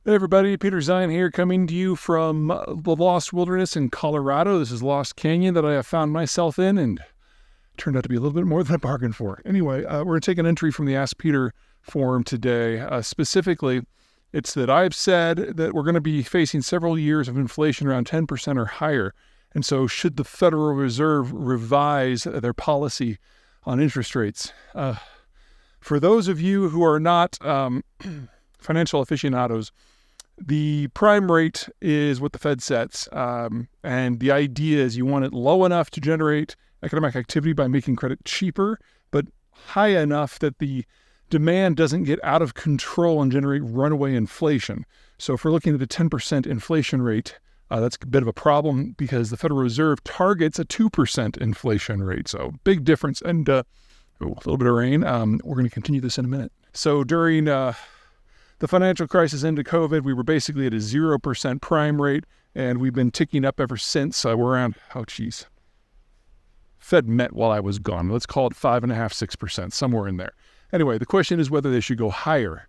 Hey everybody, Peter Zeihan here, coming to you from the Lost Wilderness in Colorado. This is Lost Canyon that I have found myself in, and turned out to be a little bit more than I bargained for. Anyway, we're going to take an entry from the Ask Peter forum today. Specifically, it's that I've said that we're going to be facing several years of inflation around 10% or higher. And so should the Federal Reserve revise their policy on interest rates? For those of you who are not financial aficionados, the prime rate is what the Fed sets, and the idea is you want it low enough to generate economic activity by making credit cheaper, but high enough that the demand doesn't get out of control and generate runaway inflation. So if we're looking at a 10% inflation rate, that's a bit of a problem because the Federal Reserve targets a 2% inflation rate. So big difference. And a little bit of rain. We're going to continue this in a minute. So during the financial crisis into COVID, we were basically at a 0% prime rate, and we've been ticking up ever since. We're around, Fed met while I was gone. Let's call it 5.5%, 6%, somewhere in there. Anyway, the question is whether they should go higher.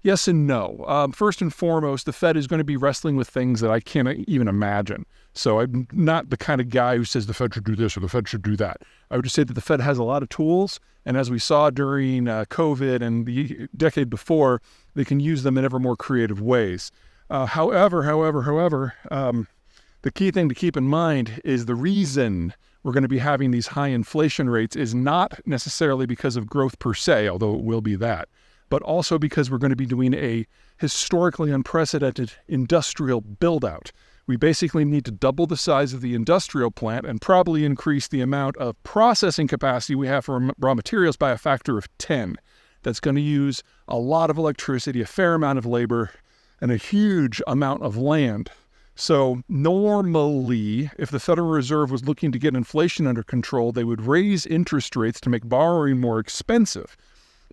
Yes and no. First and foremost, the Fed is going to be wrestling with things that I can't even imagine. So I'm not the kind of guy who says the Fed should do this or the Fed should do that. I would just say that the Fed has a lot of tools, and as we saw during COVID and the decade before, they can use them in ever more creative ways. However, the key thing to keep in mind is the reason we're going to be having these high inflation rates is not necessarily because of growth per se, although it will be that, but also because we're going to be doing a historically unprecedented industrial build-out. We basically need to double the size of the industrial plant and probably increase the amount of processing capacity we have for raw materials by a factor of 10. That's going to use a lot of electricity, a fair amount of labor, and a huge amount of land. So normally, if the Federal Reserve was looking to get inflation under control, they would raise interest rates to make borrowing more expensive.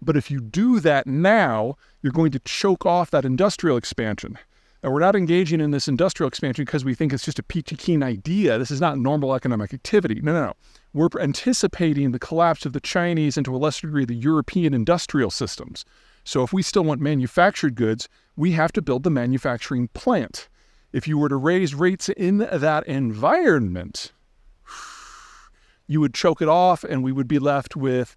But if you do that now, you're going to choke off that industrial expansion. And we're not engaging in this industrial expansion because we think it's just a peachy keen idea. This is not normal economic activity. No. We're anticipating the collapse of the Chinese and to a lesser degree the European industrial systems. So if we still want manufactured goods, we have to build the manufacturing plant. If you were to raise rates in that environment, you would choke it off and we would be left with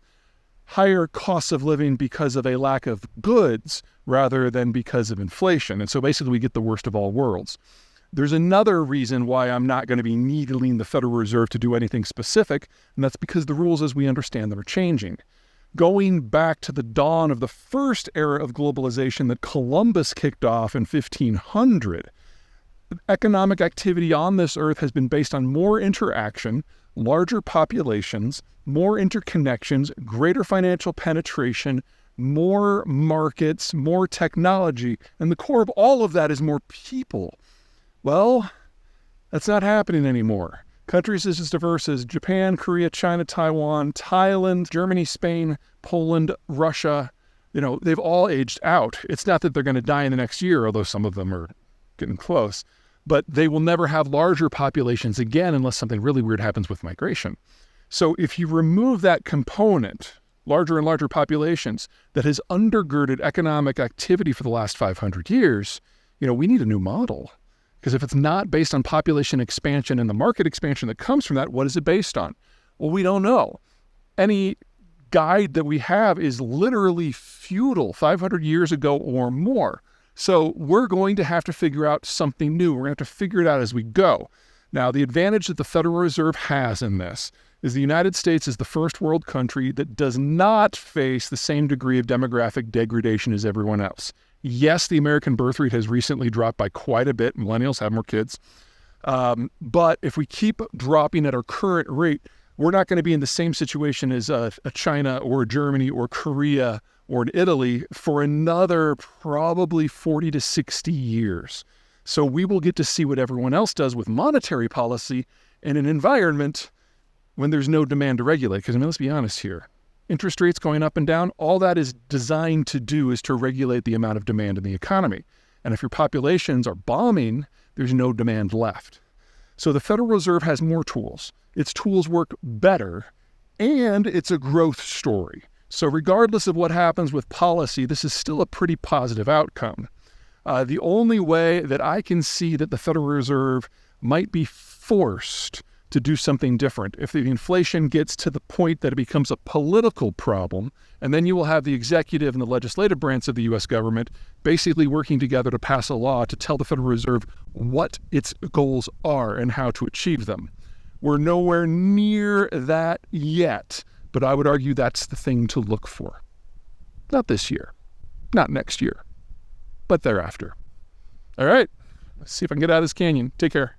higher costs of living because of a lack of goods rather than because of inflation. And so basically we get the worst of all worlds. There's another reason why I'm not going to be needling the Federal Reserve to do anything specific, and that's because the rules as we understand them are changing. Going back to the dawn of the first era of globalization that Columbus kicked off in 1500, economic activity on this earth has been based on more interaction, larger populations, more interconnections, greater financial penetration, more markets, more technology, and the core of all of that is more people. Well, that's not happening anymore. Countries as diverse as Japan, Korea, China, Taiwan, Thailand, Germany, Spain, Poland, Russia, they've all aged out. It's not that they're going to die in the next year, although some of them are getting close, but they will never have larger populations again unless something really weird happens with migration. So if you remove that component, larger and larger populations, that has undergirded economic activity for the last 500 years, we need a new model. Because if it's not based on population expansion and the market expansion that comes from that, what is it based on? Well, we don't know. Any guide that we have is literally feudal, 500 years ago or more. So we're going to have to figure out something new. We're going to have to figure it out as we go. Now, the advantage that the Federal Reserve has in this is the United States is the first world country that does not face the same degree of demographic degradation as everyone else. Yes, the American birth rate has recently dropped by quite a bit. Millennials have more kids. But if we keep dropping at our current rate, we're not going to be in the same situation as a China or a Germany or Korea or in Italy for another probably 40 to 60 years. So we will get to see what everyone else does with monetary policy in an environment when there's no demand to regulate. Because let's be honest here. Interest rates going up and down, all that is designed to do is to regulate the amount of demand in the economy. And if your populations are bombing, there's no demand left. So the Federal Reserve has more tools. Its tools work better, and it's a growth story. So regardless of what happens with policy, this is still a pretty positive outcome. The only way that I can see that the Federal Reserve might be forced to do something different, if the inflation gets to the point that it becomes a political problem, and then you will have the executive and the legislative branch of the U.S. government basically working together to pass a law to tell the Federal Reserve what its goals are and how to achieve them. We're nowhere near that yet, but I would argue that's the thing to look for. Not this year, not next year, but thereafter. All right, let's see if I can get out of this canyon. Take care.